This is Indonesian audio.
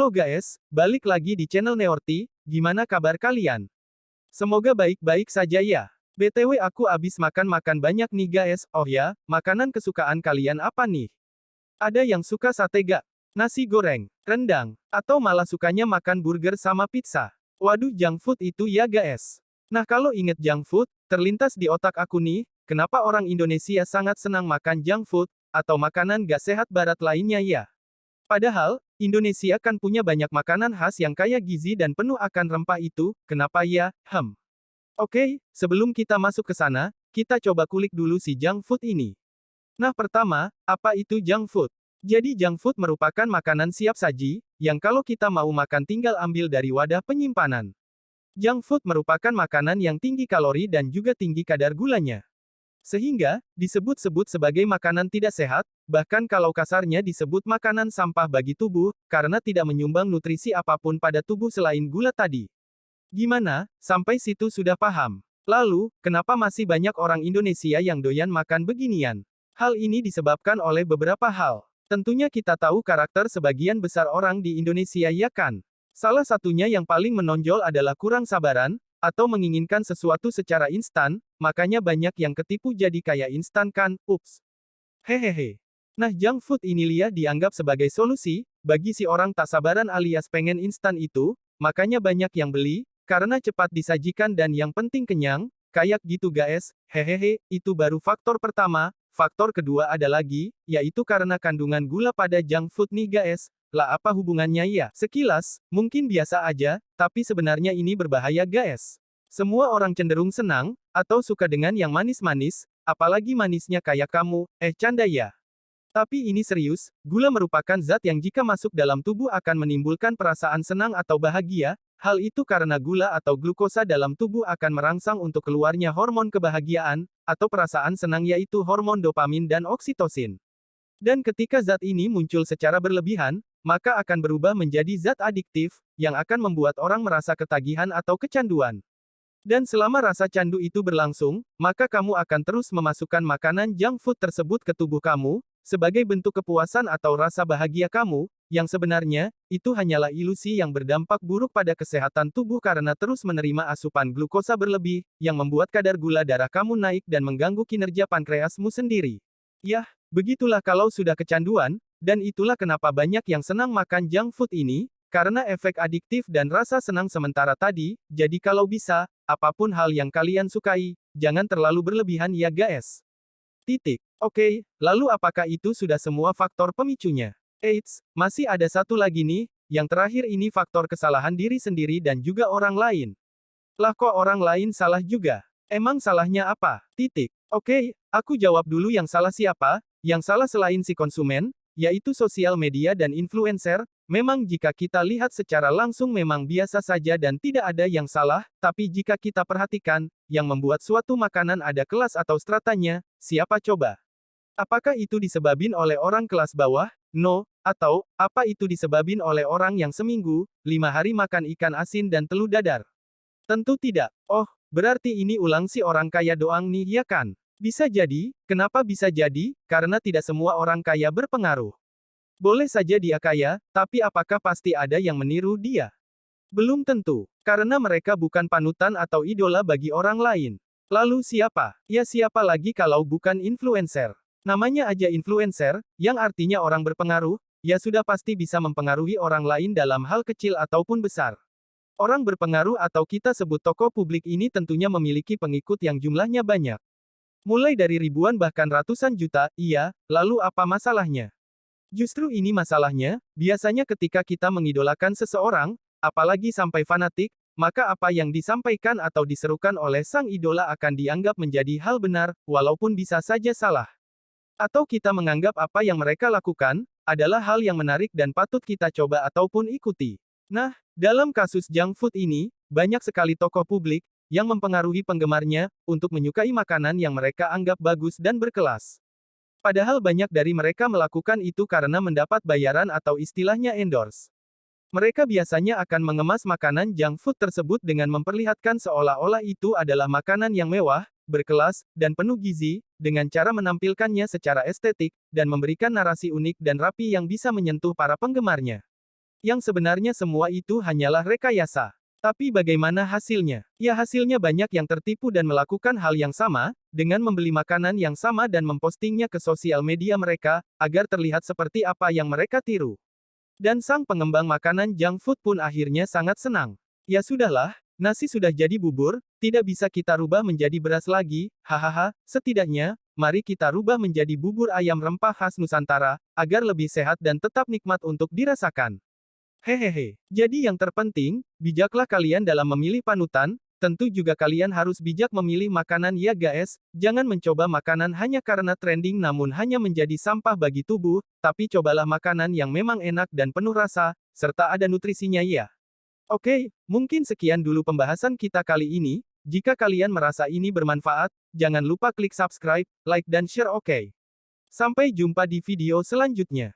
Halo guys, balik lagi di channel Neorti, gimana kabar kalian? Semoga baik-baik saja ya. BTW aku abis makan banyak nih guys, oh ya, makanan kesukaan kalian apa nih? Ada yang suka sate gak? Nasi goreng, rendang, atau malah sukanya makan burger sama pizza? Waduh junk food itu ya guys. Nah kalau inget junk food, terlintas di otak aku nih, kenapa orang Indonesia sangat senang makan junk food, atau makanan gak sehat barat lainnya ya? Padahal, Indonesia kan punya banyak makanan khas yang kaya gizi dan penuh akan rempah itu, kenapa ya? Oke, sebelum kita masuk ke sana, kita coba kulik dulu si junk food ini. Nah pertama, apa itu junk food? Jadi junk food merupakan makanan siap saji, yang kalau kita mau makan tinggal ambil dari wadah penyimpanan. Junk food merupakan makanan yang tinggi kalori dan juga tinggi kadar gulanya. Sehingga, disebut-sebut sebagai makanan tidak sehat, bahkan kalau kasarnya disebut makanan sampah bagi tubuh, karena tidak menyumbang nutrisi apapun pada tubuh selain gula tadi. Gimana, sampai situ sudah paham? Lalu, kenapa masih banyak orang Indonesia yang doyan makan beginian? Hal ini disebabkan oleh beberapa hal. Tentunya kita tahu karakter sebagian besar orang di Indonesia ya kan? Salah satunya yang paling menonjol adalah kurang sabaran, atau menginginkan sesuatu secara instan, makanya banyak yang ketipu jadi kayak instan kan, ups. Hehehe. Nah junk food ini Lia dianggap sebagai solusi, bagi si orang tak sabaran alias pengen instan itu, makanya banyak yang beli, karena cepat disajikan dan yang penting kenyang, kayak gitu guys, hehehe, itu baru faktor pertama, faktor kedua ada lagi, yaitu karena kandungan gula pada junk food nih guys. Lah apa hubungannya ya? Sekilas, mungkin biasa aja, tapi sebenarnya ini berbahaya guys. Semua orang cenderung senang, atau suka dengan yang manis-manis, apalagi manisnya kayak kamu, canda ya. Tapi ini serius, gula merupakan zat yang jika masuk dalam tubuh akan menimbulkan perasaan senang atau bahagia, hal itu karena gula atau glukosa dalam tubuh akan merangsang untuk keluarnya hormon kebahagiaan, atau perasaan senang yaitu hormon dopamin dan oksitosin. Dan ketika zat ini muncul secara berlebihan, maka akan berubah menjadi zat adiktif, yang akan membuat orang merasa ketagihan atau kecanduan. Dan selama rasa candu itu berlangsung, maka kamu akan terus memasukkan makanan junk food tersebut ke tubuh kamu, sebagai bentuk kepuasan atau rasa bahagia kamu, yang sebenarnya, itu hanyalah ilusi yang berdampak buruk pada kesehatan tubuh karena terus menerima asupan glukosa berlebih, yang membuat kadar gula darah kamu naik dan mengganggu kinerja pankreasmu sendiri. Yah, begitulah kalau sudah kecanduan, dan itulah kenapa banyak yang senang makan junk food ini, karena efek adiktif dan rasa senang sementara tadi, jadi kalau bisa, apapun hal yang kalian sukai, jangan terlalu berlebihan ya guys. Titik. Oke, lalu apakah itu sudah semua faktor pemicunya? Eits, masih ada satu lagi nih, yang terakhir ini faktor kesalahan diri sendiri dan juga orang lain. Lah kok orang lain salah juga? Emang salahnya apa? Titik. Oke, aku jawab dulu yang salah siapa, yang salah selain si konsumen, yaitu sosial media dan influencer. Memang jika kita lihat secara langsung memang biasa saja dan tidak ada yang salah, tapi jika kita perhatikan, yang membuat suatu makanan ada kelas atau stratanya, siapa coba? Apakah itu disebabin oleh orang kelas bawah? No. Atau, apa itu disebabin oleh orang yang seminggu, 5 hari makan ikan asin dan telur dadar? Tentu tidak. Oh, berarti ini ulang si orang kaya doang nih ya kan? Bisa jadi, kenapa bisa jadi? Karena tidak semua orang kaya berpengaruh. Boleh saja dia kaya, tapi apakah pasti ada yang meniru dia? Belum tentu, karena mereka bukan panutan atau idola bagi orang lain. Lalu siapa? Ya siapa lagi kalau bukan influencer? Namanya aja influencer, yang artinya orang berpengaruh, ya sudah pasti bisa mempengaruhi orang lain dalam hal kecil ataupun besar. Orang berpengaruh atau kita sebut tokoh publik ini tentunya memiliki pengikut yang jumlahnya banyak. Mulai dari ribuan bahkan ratusan juta, iya, lalu apa masalahnya? Justru ini masalahnya, biasanya ketika kita mengidolakan seseorang, apalagi sampai fanatik, maka apa yang disampaikan atau diserukan oleh sang idola akan dianggap menjadi hal benar, walaupun bisa saja salah. Atau kita menganggap apa yang mereka lakukan, adalah hal yang menarik dan patut kita coba ataupun ikuti. Nah, dalam kasus junk food ini, banyak sekali tokoh publik, yang mempengaruhi penggemarnya, untuk menyukai makanan yang mereka anggap bagus dan berkelas. Padahal banyak dari mereka melakukan itu karena mendapat bayaran atau istilahnya endorse. Mereka biasanya akan mengemas makanan junk food tersebut dengan memperlihatkan seolah-olah itu adalah makanan yang mewah, berkelas, dan penuh gizi, dengan cara menampilkannya secara estetik, dan memberikan narasi unik dan rapi yang bisa menyentuh para penggemarnya. Yang sebenarnya semua itu hanyalah rekayasa. Tapi bagaimana hasilnya? Ya hasilnya banyak yang tertipu dan melakukan hal yang sama, dengan membeli makanan yang sama dan mempostingnya ke sosial media mereka, agar terlihat seperti apa yang mereka tiru. Dan sang pengembang makanan junk food pun akhirnya sangat senang. Ya sudahlah, nasi sudah jadi bubur, tidak bisa kita rubah menjadi beras lagi, hahaha, setidaknya, mari kita rubah menjadi bubur ayam rempah khas Nusantara, agar lebih sehat dan tetap nikmat untuk dirasakan. Hehehe. Jadi yang terpenting, bijaklah kalian dalam memilih panutan, tentu juga kalian harus bijak memilih makanan ya guys, jangan mencoba makanan hanya karena trending namun hanya menjadi sampah bagi tubuh, tapi cobalah makanan yang memang enak dan penuh rasa, serta ada nutrisinya ya. Oke, mungkin sekian dulu pembahasan kita kali ini, jika kalian merasa ini bermanfaat, jangan lupa klik subscribe, like dan share oke. Sampai jumpa di video selanjutnya.